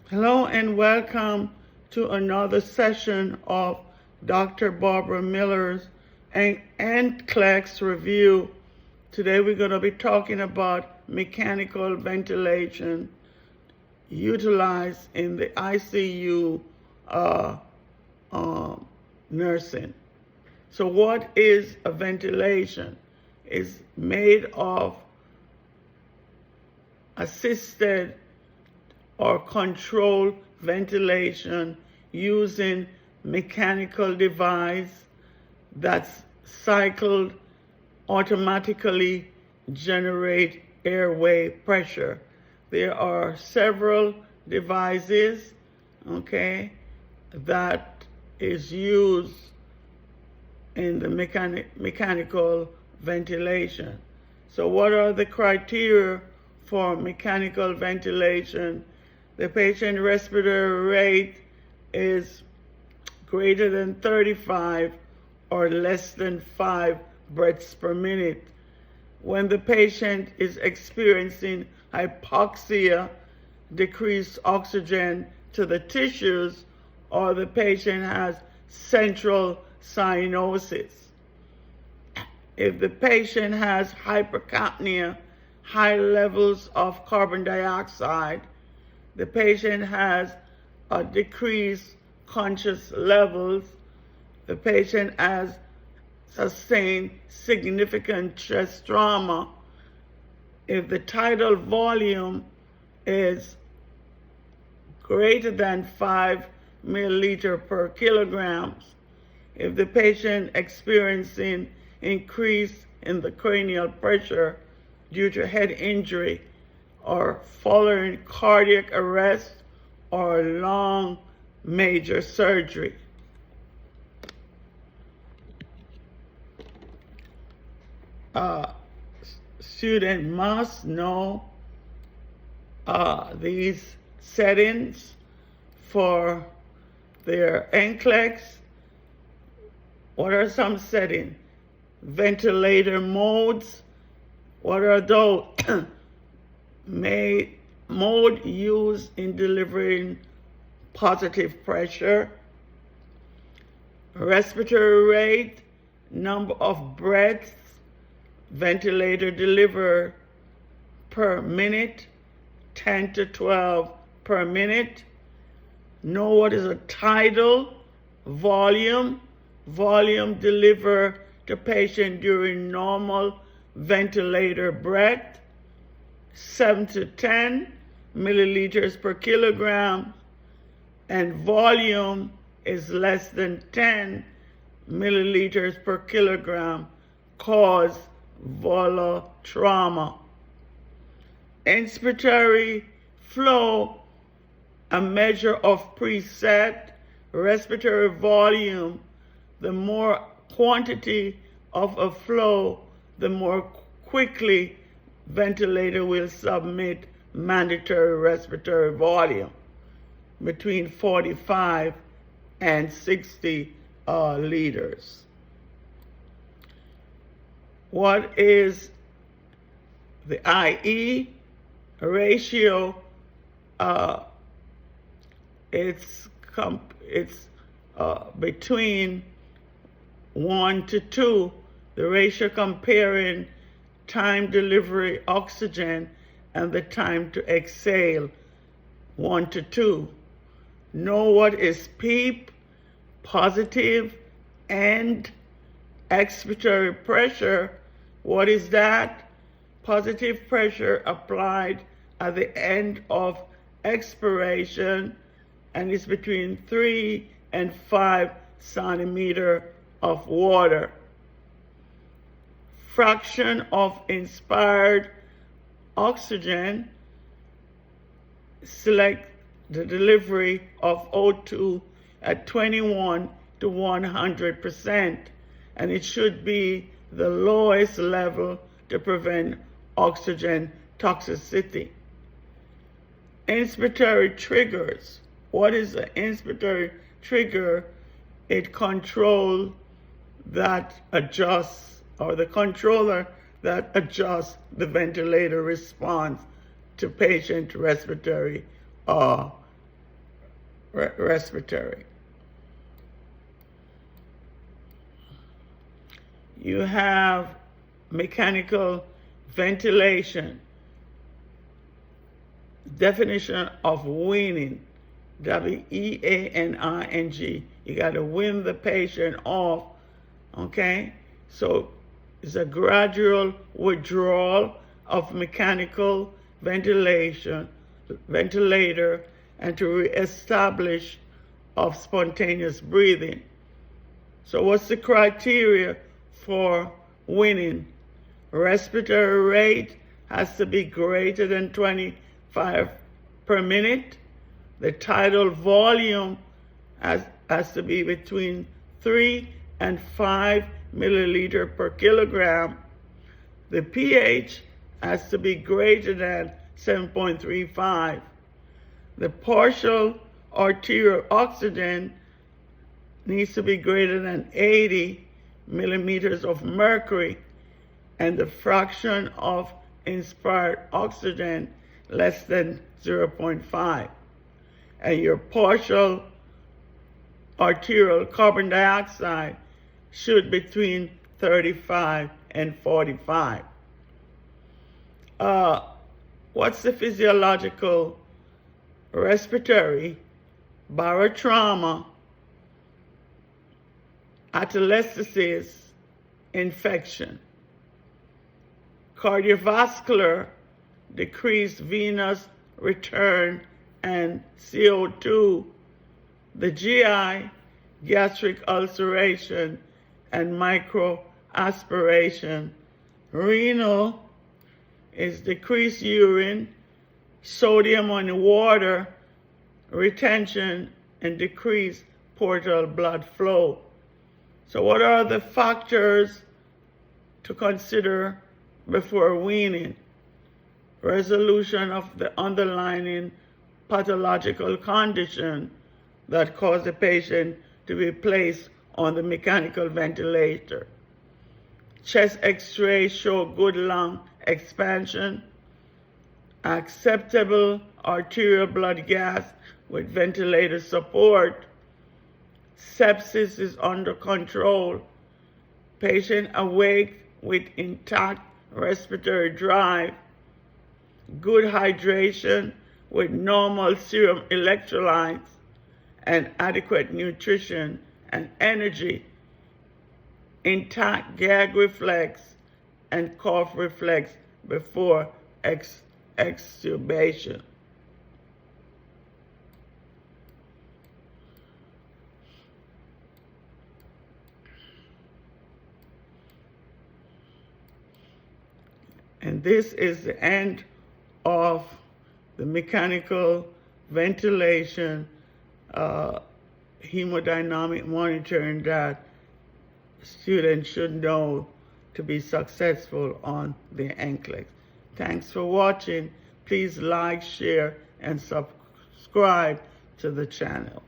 Hello and welcome to another session of Dr. Barbara Miller's NCLEX review. Today we're going to be talking about mechanical ventilation utilized in the ICU nursing. So what is a ventilation? It's made of assisted or controlled ventilation using mechanical device that's cycled automatically generate airway pressure. There are several devices, that is used in the mechanical ventilation. So what are the criteria for mechanical ventilation? The patient respiratory rate is greater than 35 or less than 5 breaths per minute. When the patient is experiencing hypoxia, decreased oxygen to the tissues, or the patient has central cyanosis. If the patient has hypercapnia, high levels of carbon dioxide, the patient has a decreased conscious levels, the patient has sustained significant stress trauma, if the tidal volume is greater than 5 milliliter per kilograms, if the patient experiencing increase in the cranial pressure due to head injury or following cardiac arrest or long major surgery. Student must know these settings for their NCLEX. What are some settings? Ventilator modes. What are those? Mode used in delivering positive pressure. Respiratory rate, number of breaths ventilator deliver per minute, 10 to 12 per minute. Know what is a tidal volume. Volume delivered to patient during normal ventilator breath, 7 to 10 milliliters per kilogram, and volume is less than 10 milliliters per kilogram, cause trauma. Inspiratory flow, a measure of preset respiratory volume. The more quantity of a flow, the more quickly ventilator will submit mandatory respiratory volume, between 45 and 60 liters. What is the IE ratio? It's between 1 to 2, the ratio comparing time delivery oxygen and the time to exhale, 1 to 2. Know what is PEEP, positive end expiratory pressure. What is that? Positive pressure applied at the end of expiration, and it's between 3 and 5 centimeters of water. Fraction of inspired oxygen, select the delivery of O2 at 21 to 100%, and it should be the lowest level to prevent oxygen toxicity. Inspiratory triggers. What is an inspiratory trigger? It controls that adjusts, or the controller that adjusts the ventilator response to patient respiratory respiratory. You have mechanical ventilation. Definition of weaning, weaning. You got to wean the patient off, okay? So it's a gradual withdrawal of mechanical ventilator and to reestablish of spontaneous breathing. So what's the criteria for weaning? Respiratory rate has to be greater than 25 per minute. The tidal volume has to be between 3 and 5 milliliter per kilogram. The pH has to be greater than 7.35. The partial arterial oxygen needs to be greater than 80 millimeters of mercury, and the fraction of inspired oxygen less than 0.5. And your partial arterial carbon dioxide should be between 35 and 45. What's the physiological respiratory, barotrauma, atelectasis, infection, cardiovascular, decreased venous return and CO2, the GI, gastric ulceration and microaspiration, renal is decreased urine, sodium and water retention, and decreased portal blood flow. So what are the factors to consider before weaning? Resolution of the underlying pathological condition that caused the patient to be placed on the mechanical ventilator. Chest x-ray show good lung expansion, acceptable arterial blood gas with ventilator support, sepsis is under control, patient awake with intact respiratory drive, good hydration with normal serum electrolytes, and adequate nutrition and energy, intact gag reflex and cough reflex before extubation. And this is the end of the mechanical ventilation hemodynamic monitoring that students should know to be successful on the NCLEX. Thanks for watching. Please like, share, and subscribe to the channel.